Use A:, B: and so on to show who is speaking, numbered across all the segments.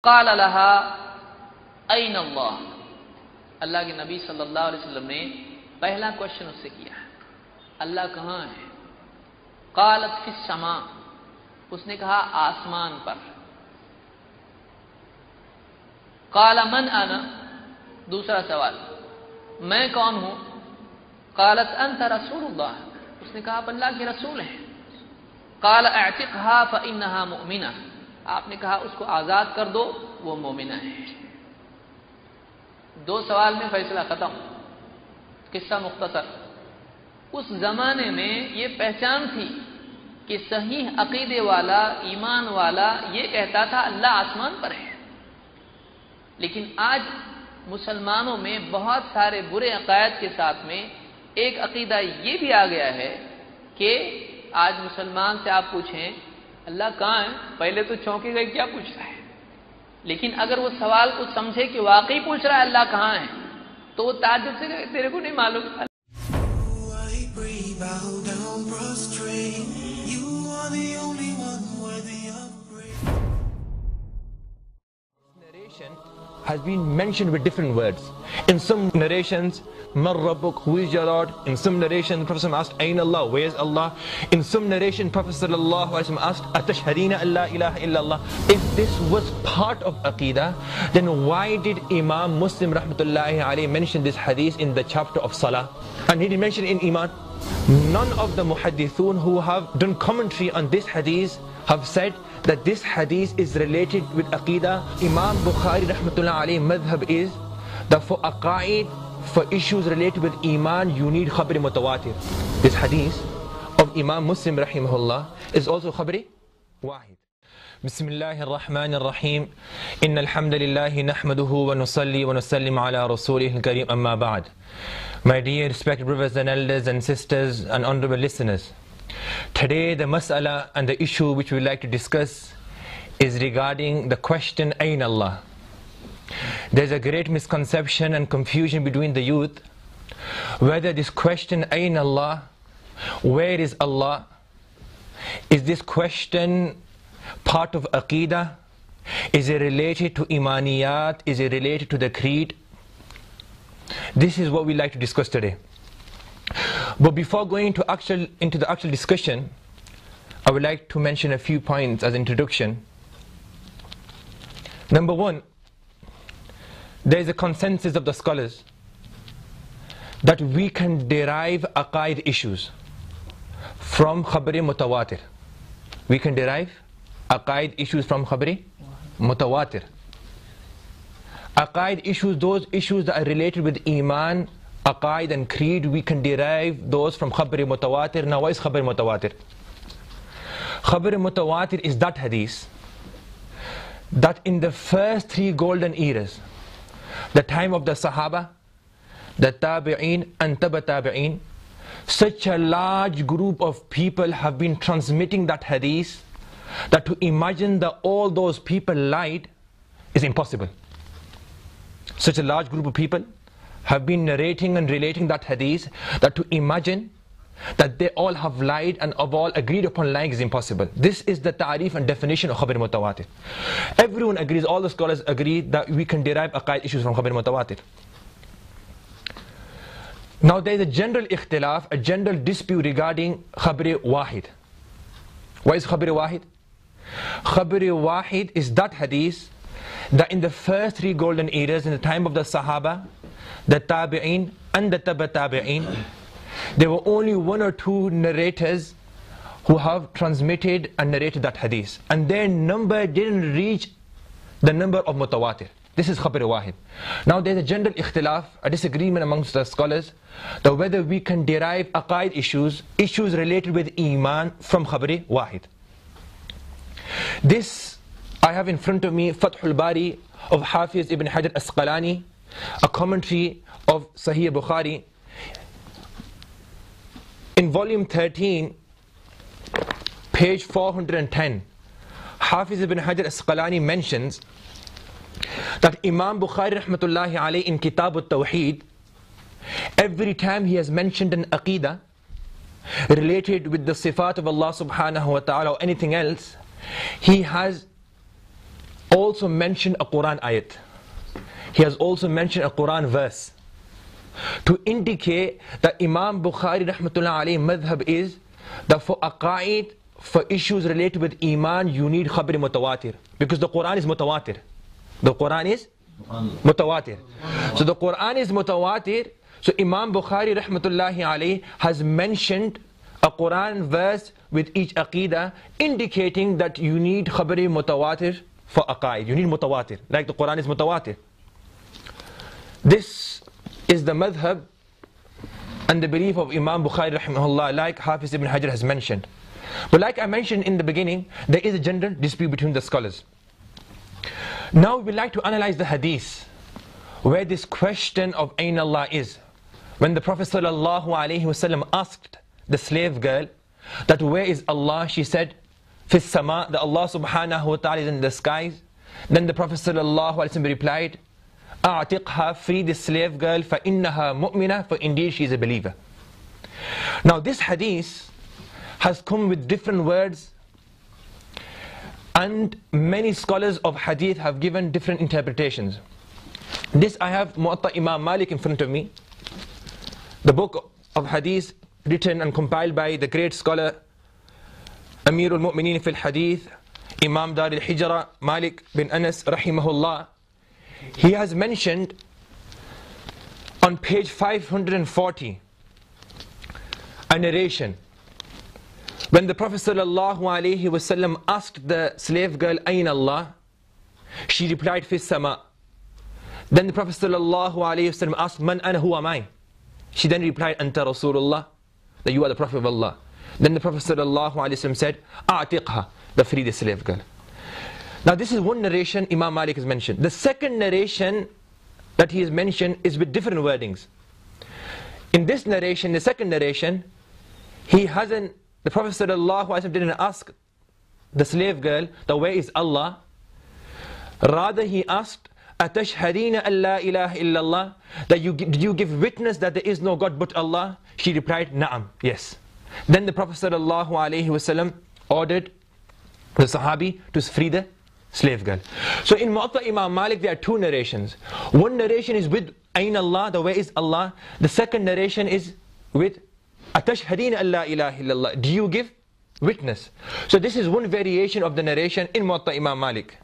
A: قال لها أين الله اللہ کے نبی صلی اللہ علیہ وسلم نے پہلا کوشچن اس سے کیا اللہ کہاں ہے؟ قالت فی السماء، اس نے کہا آسمان پر۔ قال من انا، دوسرا سوال میں کون ہوں؟ قالت انت رسول اللہ، اس نے کہا آپ اللہ کے رسول ہیں۔ قال اعتقها فانها مؤمنہ، آپ نے کہا اس کو آزاد کر دو وہ مومنہ ہے۔ دو سوال میں فیصلہ ختم۔ قصہ مختصر، اس زمانے میں یہ پہچان تھی کہ صحیح عقیدے والا، ایمان والا یہ کہتا تھا اللہ آسمان پر ہے، لیکن آج مسلمانوں میں بہت سارے برے عقائد کے ساتھ میں ایک عقیدہ یہ بھی آ گیا ہے کہ آج مسلمان سے آپ پوچھیں اللہ کہاں ہے، پہلے تو چونکے گئے کیا پوچھ رہا ہے، لیکن اگر وہ سوال کو سمجھے کہ واقعی پوچھ رہا ہے اللہ کہاں ہے تو وہ تعجب سے کہے تیرے کو نہیں معلوم۔
B: Has been mentioned with different words. In some narrations, Man Rabbuk, who is your Lord? In some narrations, Prophet asked, Ain Allah, where is Allah? In some narration, Prophet sallallahu alaihi wasallam asked, Atashhadina Allah ilaha illallah. If this was part of Aqidah, then why did Imam Muslim rahmatullahi alayhi mention this hadith in the chapter of Salah? And he didn't mention in Iman. None of the muhaddithun who have done commentary on this hadith have said that this hadith is related with Aqidah. Imam Bukhari rahmatullah alayhi madhab is that for aqaid, for issues related with Iman, you need khabri mutawatir. This hadith of Imam Muslim rahimahullah is also khabri wahid. Bismillahir Rahmanir Rahim. Innal hamdalillahi nahmaduhu wa nusalli wa nusallim ala rasulihil kareem, amma ba'd. My dear respected brothers and elders and sisters and honorable listeners, today the mas'ala and the issue which we would like to discuss is regarding the question Ain Allah. There's a great misconception and confusion between the youth whether this question Ain Allah, where is Allah, is this question part of Aqidah? Is it related to Imaniyat? Is it related to the creed? This is what we like to discuss today. But before going into the actual discussion, I would like to mention a few points as introduction. Number one, there is a consensus of the scholars that we can derive aqaid issues from khabri mutawatir. We can derive aqaid issues from khabri mutawatir. Aqaid issues, those issues that are related with Iman, Aqaid and Creed, we can derive those from Khabri Mutawatir. Now what is Khabri Mutawatir? Khabri Mutawatir is that hadith that in the first three golden eras, the time of the Sahaba, the Tabi'een and Taba Tabi'een, such a large group of people have been transmitting that hadith that to imagine that all those people lied is impossible. Such a large group of people have been narrating and relating that hadith that to imagine that they all have lied and have all agreed upon lying is impossible. This is the ta'rif and definition of khabr mutawatir. Everyone agrees, all the scholars agree that we can derive aqaid issues from khabr mutawatir. Now there is a general ikhtilaf, a general dispute regarding khabr wahid. What is khabr wahid? Khabr wahid is that hadith that in the first three golden eras, in the time of the Sahaba, the Tabi'een and the Taba Tabi'een, there were only one or two narrators who have transmitted and narrated that hadith, and their number didn't reach the number of mutawatir. This is khabr wahid. Now there's a general ikhtilaf, a disagreement amongst the scholars, that whether we can derive aqaid issues related with Iman from khabr wahid. This I have in front of me Fathul Bari of Hafiz ibn Hajar Asqalani, a commentary of Sahih Bukhari. In volume 13, page 410, Hafiz ibn Hajar Asqalani mentions that Imam Bukhari rahmatullahi alayhi in Kitab al-Tawheed, every time he has mentioned an aqidah related with the sifat of Allah subhanahu wa ta'ala or anything else, he has also mentioned a Quran ayat. He has also mentioned a Quran verse to indicate that Imam Bukhari rahmatullah alayhi madhab is that for aqaid, for issues related with iman, you need khabr mutawatir, because the Quran is mutawatir. The Quran is mutawatir. So the Quran is mutawatir. So Imam Bukhari rahmatullahi alayhi has mentioned a Quran verse with each aqidah, indicating that you need khabari mutawatir for aqaid. You need mutawatir, like the Quran is mutawatir. This is the madhab and the belief of Imam Bukhari rahimahullah, like Hafiz ibn Hajar has mentioned. But like I mentioned in the beginning, there is a general dispute between the scholars. Now we would like to analyze the hadith where this question of Ain Allah is. When the Prophet sallallahu alaihi wasallam asked the slave girl that where is Allah, she said Fis sama, that Allah subhanahu wa ta'ala is in the skies. Then the Prophet sallallahu alaihi wasallam replied, A'tiqha, free the slave girl, fa innaha mu'mina, for indeed she is a believer. Now this hadith has come with different words, and many scholars of hadith have given different interpretations. This I have Muwatta Imam Malik in front of me, the book of hadith written and compiled by the great scholar Amirul Mu'mineen fil Hadith, Imam Dar al-Hijra, Malik bin Anas rahimahullah. He has mentioned on page 540 a narration when the Prophet sallallahu alaihi wasallam asked the slave girl, Ain Allah? She replied, Fis sama. Then the Prophet sallallahu alaihi wasallam asked, Man ana, who am I? She then replied, Anta Rasulullah, that you are the Prophet of Allah. Then the Prophet sallallahu alaihi wasallam said, A'tiqha, the free the slave girl. Now this is one narration Imam Malik has mentioned. The second narration that he has mentioned is with different wordings. In this narration, the second narration, the Prophet sallallahu alaihi wasallam didn't ask the slave girl that where is Allah. Rather he asked, Atashhadina an la ilaha illallah, that did you give witness that there is no God but Allah? She replied, Na'am, yes. Then the Prophet sallallahu alaihi wasallam ordered the Sahabi to free the slave girl. So in Muwatta Imam Malik there are two narrations. One narration is with Ain Allah, the where is Allah. The second narration is with Atashhadina an la ilaha illallah, do you give witness? So this is one variation of the narration in Muwatta Imam Malik.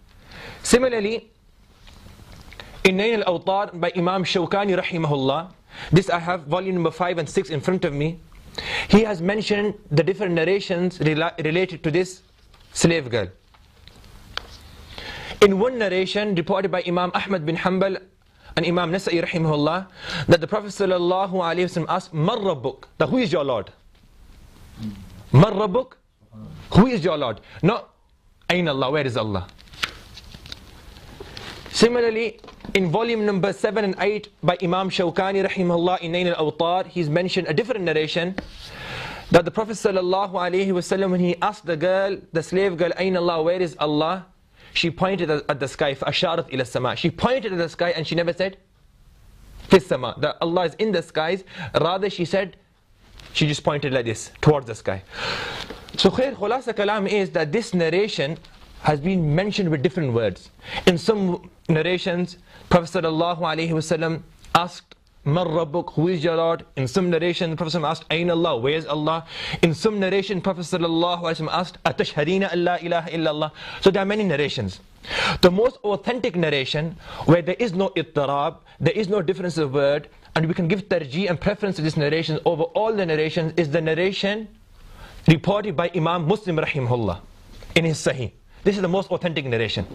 B: Similarly, in Nail al-Awtar by Imam Shawkani rahimahullah, this I have volume number 5 and 6 in front of me. He has mentioned the different narrations related to this slave girl. In one narration reported by Imam Ahmad bin Hanbal and Imam Nasa'i rahimahullah, that the Prophet sallallahu alaihi wasallam asked, Man Rabbuk, that who is your Lord? Man Rabbuk, who is your Lord? Not Ain Allah, where is Allah? Similarly, in volume number 7 and 8 by Imam Shawkani rahimahullah in Nail al-Awtar, he's mentioned a different narration that the Prophet sallallahu alaihi wasallam, when he asked the girl, the slave girl, Ain Allah, where is Allah? She pointed at the sky, فَأَشَارَتْ إِلَى السَّمَاءِ. She pointed at the sky and she never said Fis sama, that Allah is in the skies. Rather she said, she just pointed like this towards the sky. So khair, khulasa kalam is that this narration has been mentioned with different words. In some narrations, Prophet sallallahu alaihi wasallam asked, Man Rabbuk, who is your Lord? In some narration, the Prophet asked, Ain Allah, where is Allah? In some narration, Prophet sallallahu alaihi wasallam asked, Atashhadina an la ilaha illallah. So there are many narrations. The most authentic narration, where there is no ittirab, there is no difference of word, and we can give tarjih and preference to this narration over all the narrations, is the narration reported by Imam Muslim rahimahullah in his Sahih. This is the most authentic narration.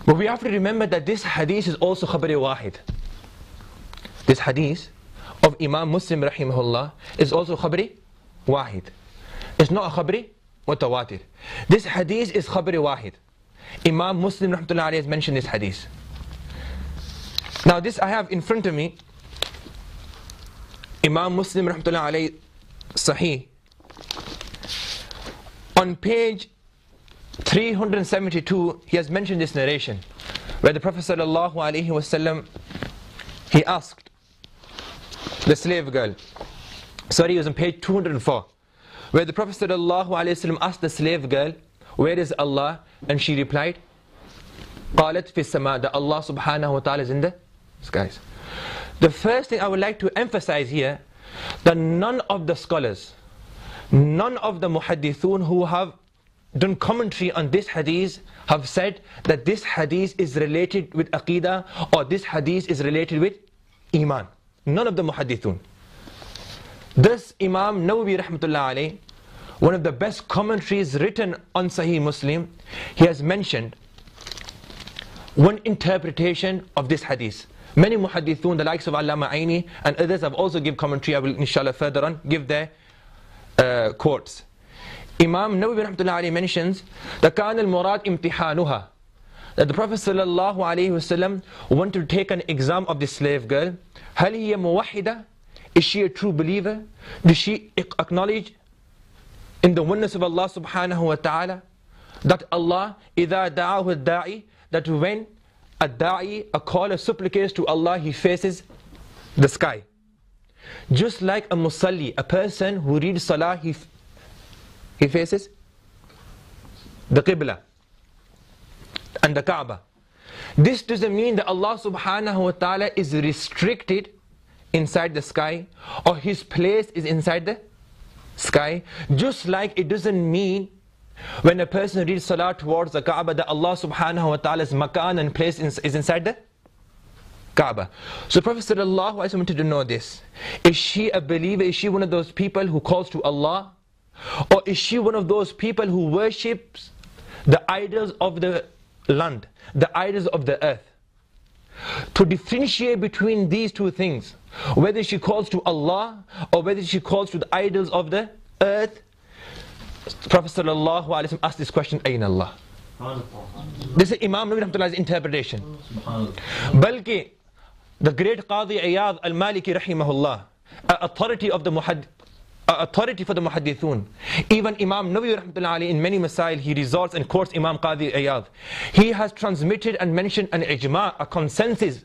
B: But we have to remember that this hadith is also khabari wahid. This hadith of Imam Muslim rahimahullah is also khabari wahid. It's not a khabari mutawatir. This hadith is khabari wahid. Imam Muslim rahmatullah alayhi has mentioned this hadith. Now this I have in front of me, Imam Muslim rahmatullah alayhi Sahih. On page 372, he has mentioned this narration where the Prophet sallallahu alaihi wasallam, he asked the slave girl, sorry, it was on page 204, where the Prophet sallallahu alaihi wasallam asked the slave girl, where is Allah? And she replied, قالت في السماء, that Allah subhanahu wa ta'ala is in the skies. The first thing I would like to emphasize here, that none of the scholars, none of the muhaddithun who have done commentary on this hadith have said that this hadith is related with aqidah or this hadith is related with iman. None of the muhaddithun. This Imam Nawawi rahmatullah alayh, one of the best commentaries written on Sahih Muslim, he has mentioned one interpretation of this hadith. Many muhaddithun, the likes of Allama Aini and others, have also given commentary. I will inshallah further on give their quotes. Imam Nawawi rahmatullah alayhi mentions that كان المراد امتحانها, that the Prophet sallallahu alayhi wasallam wanted to take an exam of this slave girl. هل هي موحدة? Is she a true believer? Does she acknowledge in the oneness of Allah subhanahu wa ta'ala? That Allah, إذا دعاه الداعي, that when a da'i, a caller, supplicates to Allah, he faces the sky. Just like a musalli, a person who reads salah, he faces the qibla and the Kaaba. This doesn't mean that Allah subhanahu wa ta'ala is restricted inside the sky or His place is inside the sky. Just like it doesn't mean when a person reads salah towards the Kaaba that Allah subhanahu wa ta'ala's makan and place is inside the Kaaba. So Prophet sallallahu alaihi wasallam wanted to know this. Is she a believer? Is she one of those people who calls to Allah? Or is she one of those people who worships the idols of the land, the idols of the earth? To differentiate between these two things, whether she calls to Allah or whether she calls to the idols of the earth, Prophet sallallahu alaihi wasallam asked this question, Ayn Allah? This is Imam Nawawi rahmatullah's interpretation. Balki, the great Qadi Iyad al-Maliki rahimahullah, authority for the muhaddithun, even Imam Nawawi rahmatullah alayhi in many masail, he resorts and quotes Imam Qadi Iyad. He has transmitted and mentioned an ijma', a consensus,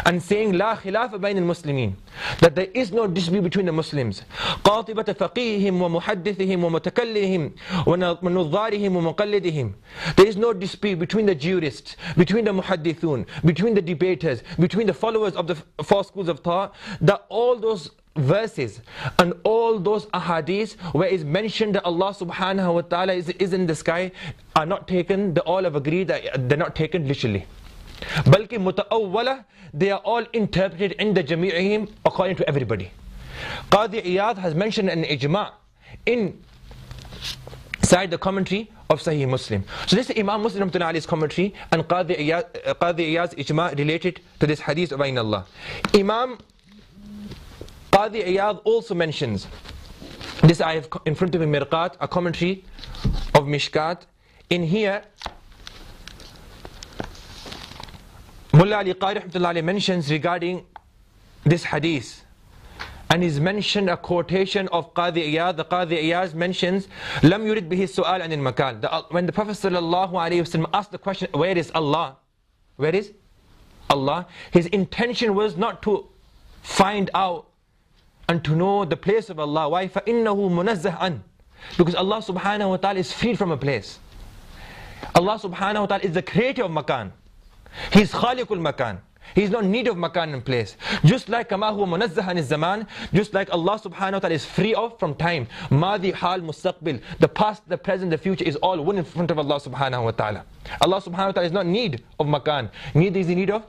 B: and saying la khilafa bayn al-muslimin, that there is no dispute between the Muslims. قاطبة فقيههم ومحدثهم ومتكلمهم ونظارهم ومقلدهم. There is no dispute between the jurists, between the muhaddithun, between the debaters, between the followers of the four schools of thought, that all those verses and all those ahadith where is mentioned that Allah subhanahu wa ta'ala is in the sky are not taken, they all have agreed that they're not taken literally. Balki muta'awwala, they are all interpreted in the jami'ihim according to everybody. Qadi Iyad has mentioned an ijma' inside the commentary of Sahih Muslim. So this is Imam Muslim rahmatullahi's commentary and Qadi Iyad's ijma' related to this hadith of Ayn Allah. Imam Qadi Iyad also mentions, this I have in front of him, Mirqat, a commentary of Mishkat. In here, Mullah Ali Qari rahmatullahi mentions regarding this hadith, and he's mentioned a quotation of Qadi Iyad. The Qadi Iyad mentions, Lam yurid bihi su'al anil makan. When the Prophet sallallahu alaihi wasallam asked the question, where is Allah? Where is Allah? His intention was not to find out and to know the place of Allah. Why? فَإِنَّهُ مُنَزَّهْ عَنْ, because Allah subhanahu wa ta'ala is freed from a place. Allah subhanahu wa ta'ala is the creator of makan. He is khaliqul makan. He is not in need of makan and place. Just like كَمَا هُوَ مُنَزَّهْ عَنِ الزَّمَانِ, just like Allah subhanahu wa ta'ala is free of from time. Madi, hal, mustaqbil. The past, the present, the future is all one in front of Allah subhanahu wa ta'ala. Allah subhanahu wa ta'ala is not in need of makan. Neither is in need of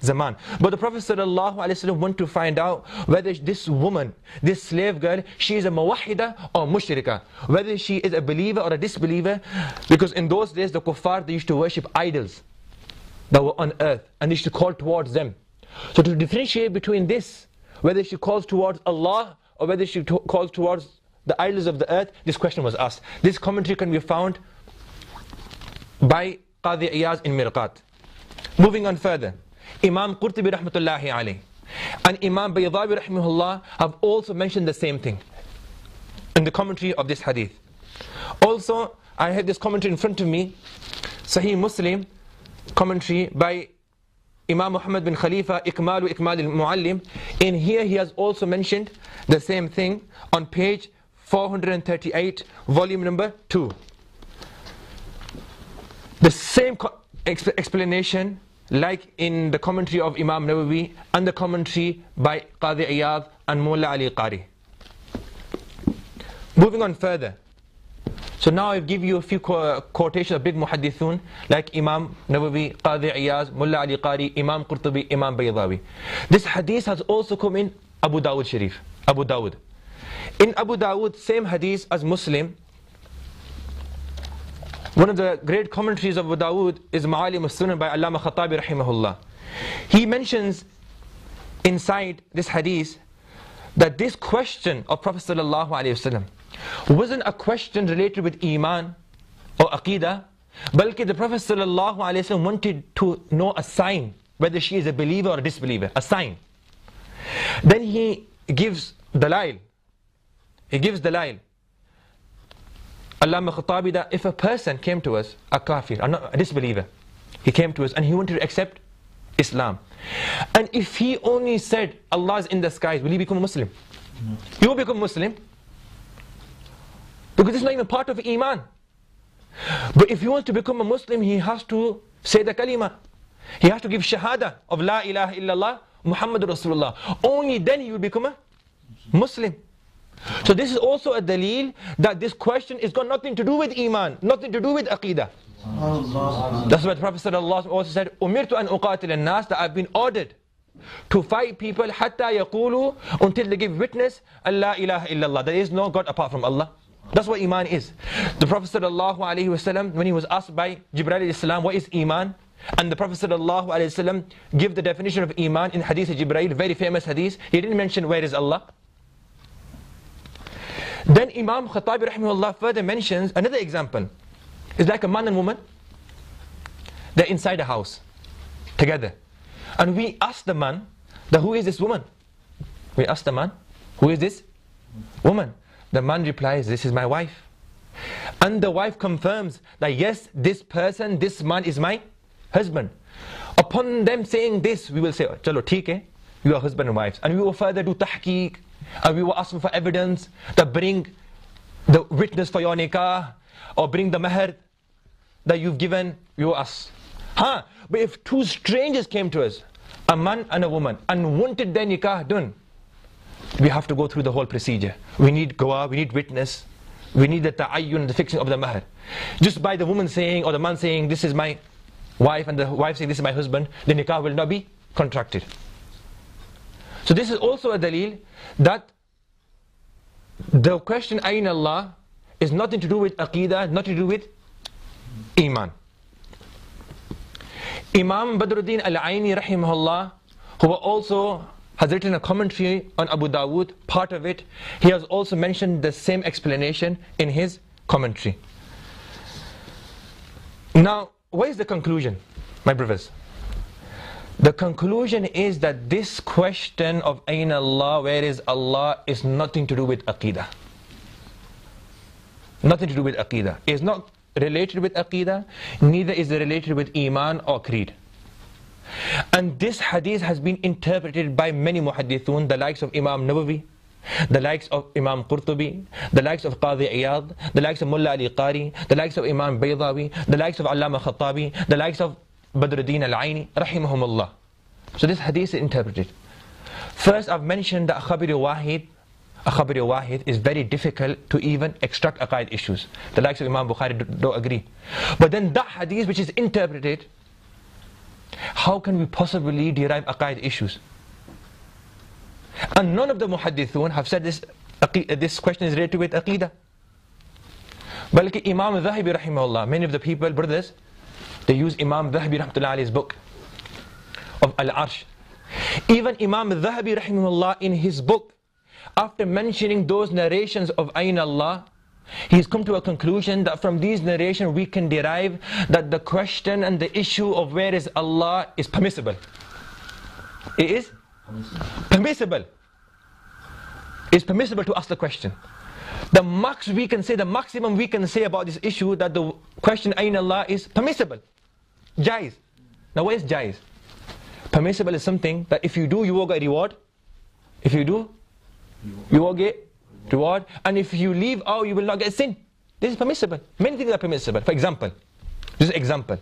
B: zaman. But the Prophet sallallahu alaihi wasallam want to find out whether this woman, this slave girl, she is a muwahhida or mushrika, whether she is a believer or a disbeliever, because in those days the kuffar, they used to worship idols that were on earth and they used to call towards them. So to differentiate between this, whether she calls towards Allah or whether she calls towards the idols of the earth, this question was asked. This commentary can be found by Qadi Iyaz in Mirqat. Moving on further, Imam Qurtubi rahmatullahi alayhi and Imam Baydawi rahimahullah have also mentioned the same thing in the commentary of this hadith. Also, I have this commentary in front of me, Sahih Muslim commentary by Imam Muhammad bin Khalifa, Ikmal al-Muallim. In here he has also mentioned the same thing on page 438, volume number 2. the same explanation like in the commentary of Imam Nawawi and the commentary by Qadi Iyad and Mullah Ali Qari. Moving on further. So now I'll give you a few quotations of big muhaddithun like Imam Nawawi, Qadi Iyad, Mullah Ali Qari, Imam Qurtubi, Imam Baydawi. This hadith has also come in Abu Dawud Sharif. Abu Dawud. In Abu Dawud, same hadith as Muslim. One of the great commentaries of Abu Dawud is Ma'alim al-Sunan by Allama Khattabi rahimahullah. He mentions inside this hadith that this question of Prophet sallallahu alaihi wasallam wasn't a question related with Iman or Aqidah, balki the Prophet sallallahu alaihi wasallam wanted to know a sign, whether she is a believer or a disbeliever, a sign. Then he gives dalail. He gives dalail. Allama Khattabi, that if a person came to us, a kafir, a disbeliever, he came to us and he wanted to accept Islam. And if he only said Allah is in the skies, will he become a Muslim? He will become Muslim. Because it's not even part of Iman. But if he wants to become a Muslim, he has to say the kalima. He has to give shahada of La ilaha illallah Muhammadur Rasulullah. Only then he will become a Muslim. So this is also a dalil that this question is got nothing to do with Iman, nothing to do with Aqidah. That's why the Prophet ﷺ also said, Umirtu an uqatil an-nas, that I've been ordered to fight people hatta yaqulu, until they give witness Allah ilaha illallah, there is no God apart from Allah. That's what Iman is. The Prophet ﷺ, when he was asked by Jibreel alayhi salam, what is Iman? And the Prophet ﷺ give the definition of Iman in Hadith E Jaria, very famous hadith. He didn't mention where is Allah. Then Imam Khattabi rahimahullah further mentions another example. It's like a man and woman. They're inside a house together. And we ask the man, who is this woman? We ask the man, who is this woman? The man replies, this is my wife. And the wife confirms that yes, this person, this man is my husband. Upon them saying this, we will say, chalo, theek hai, you are husband and wives. And we will further do tahqiq. And we will ask for evidence that bring the witness for your nikah or bring the mahr that you've given, you will ask. But if two strangers came to us, a man and a woman, and wanted their nikah done, we have to go through the whole procedure. We need gawah, we need witness, we need the ta'ayyun, the fixing of the mahr. Just by the woman saying or the man saying this is my wife and the wife saying this is my husband, the nikah will not be contracted. So this is also a dalil that the question Ayn Allah is nothing to do with Aqidah, nothing to do with Iman. Imam Badruddin Al-Aini rahimahullah, who also has written a commentary on Abu Dawud, part of it, he has also mentioned the same explanation in his commentary. Now, what is the conclusion, my brothers? The conclusion is that this question of Ayn Allah, where is Allah, is nothing to do with Aqidah. Nothing to do with Aqidah. It is not related with Aqidah, neither is it related with Iman or Creed. And this hadith has been interpreted by many muhaddithun, the likes of Imam Nawawi, the likes of Imam Qurtubi, the likes of Qadi Iyad, the likes of Mullah Ali Qari, the likes of Imam Baydawi, the likes of Allama Khattabi, the likes of Badruddin Al-Aini, rahimahumullah. So this hadith is interpreted. First, I've mentioned that a khabir wahid is very difficult to even extract aqaid issues. The likes of Imam Bukhari don't agree. But then that hadith which is interpreted, how can we possibly derive aqaid issues? And none of the muhaddithun have said this question is related with aqidah. Balki Imam Dhahabi rahimahullah, many of the people, brothers, they use Imam Dhahabi rahmatullah alayhi's book of Al-Arsh. Even Imam Dhahabi rahimahullah in his book, after mentioning those narrations of Ayn Allah, he's come to a conclusion that from these narrations we can derive that the question and the issue of where is Allah is permissible. It is permissible. It's permissible to ask the question. The maximum we can say about this issue, that the question Ayn Allah is permissible. Jaiz. Now what is jaiz? Permissible is something that if you do, you will get reward. If you do, you will get reward. And if you leave out, you will not get sin. This is permissible. Many things are permissible. For example, Just an example.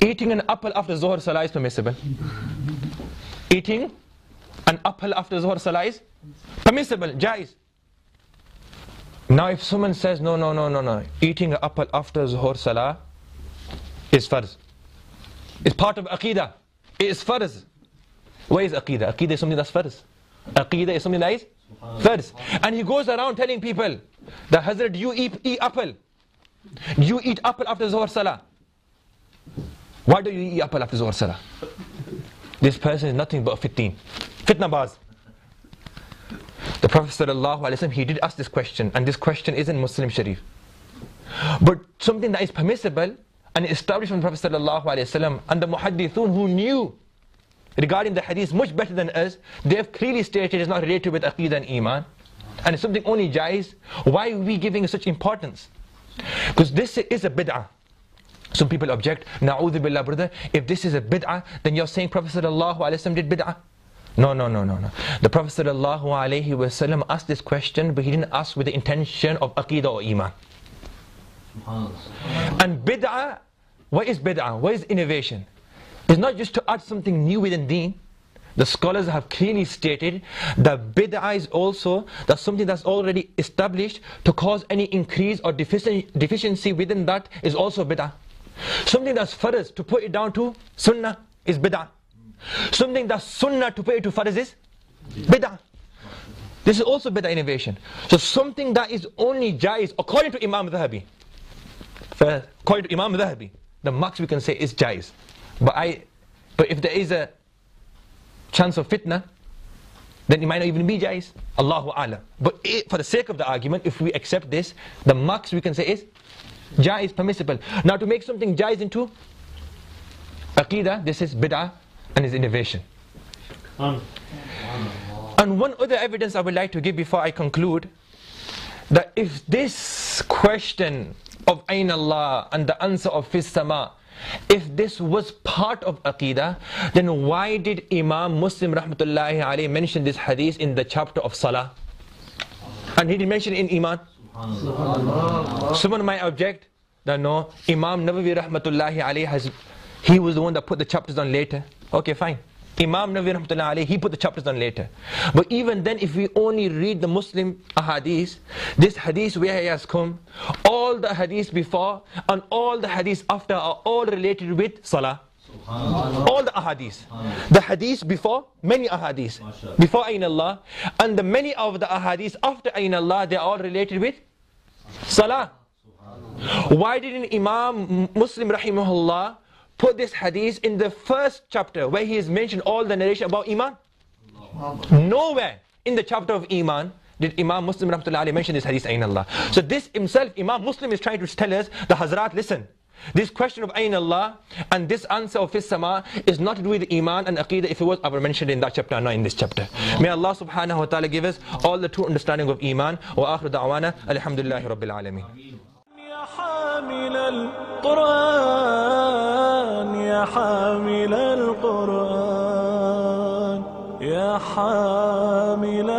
B: Eating an apple after Zuhr Salah is permissible. Eating an apple after Zuhr Salah is permissible, jais. Now if someone says, no, eating an apple after Zuhr Salah is farz. It's part of Aqidah. It is farz. What is Aqidah? Aqidah is something that's farz. Aqidah is something that is farz. And he goes around telling people that Hazrat, you eat apple. You eat apple after Zuhr Salah. Why do you eat apple after Zuhr Salah? This person is nothing but a fitna baz. The Prophet ﷺ, he did ask this question, and this question is in Muslim Sharif. But something that is permissible and established from the Prophet ﷺ, and the muhaddithun who knew regarding the hadith much better than us, they have clearly stated it is not related with Aqidah and Iman, and it's something only jais. Why are we giving it such importance? Because this is a bid'ah. Some people object, na'udhu billah, brother, if this is a bid'ah, then you're saying Prophet ﷺ did bid'ah. No. The Prophet ﷺ asked this question, but he didn't ask with the intention of Aqidah or Iman. And bid'ah, what is bid'ah? What is innovation? It's not just to add something new within deen. The scholars have clearly stated that bid'ah is also that something that's already established to cause any increase or deficiency within that is also bid'ah. Something that's farz, to put it down to sunnah, is bid'ah. Something that's sunnah, to put it to farz, is bid'ah. This is also bid'ah innovation. So something that is only jais, according to Imam Dhahabi, the max we can say is jais. But if there is a chance of fitna, then it might not even be jais. Allahu A'lam. But for the sake of the argument, if we accept this, the max we can say is jais, permissible. Now to make something jais into Aqidah, this is bid'ah and is innovation. And one other evidence I would like to give before I conclude, that if this question of Ayn Allah and the answer of Fis Sama, if this was part of Aqidah, then why did Imam Muslim rahmatullahi alayhi mention this hadith in the chapter of Salah? And he didn't mention it in Iman. Someone might object that no, Imam Nawawi rahmatullahi alayhi he was the one that put the chapters on later. Okay, fine. Imam Nawawi rahmatullahi alayhi, he put the chapters on later. But even then, if we only read the Muslim ahadith, this hadith where he has come, all the hadiths before and all the hadiths after are all related with Salah. All the ahadith. The hadiths before, many ahadith before Ayn Allah, and the many of the ahadith after Ayn Allah, they are all related with Salah. Why didn't Imam Muslim rahimahullah put this hadith in the first chapter where he has mentioned all the narration about Iman? Nowhere in the chapter of Iman did Imam Muslim rahmatullahi alayhi mention this hadith Ayn Allah. So this himself, Imam Muslim is trying to tell us, the Hazrat, listen, this question of Ayn Allah and this answer of Fis Sama is not to do with Iman and Aqidah. If it was, I would mention it in that chapter and not in this chapter. May Allah subhanahu wa ta'ala give us all the true understanding of Iman. Wa akhiru da'wana alhamdulillahi rabbil alameen.
C: حامل القرآن يا حامل القرآن يا حامل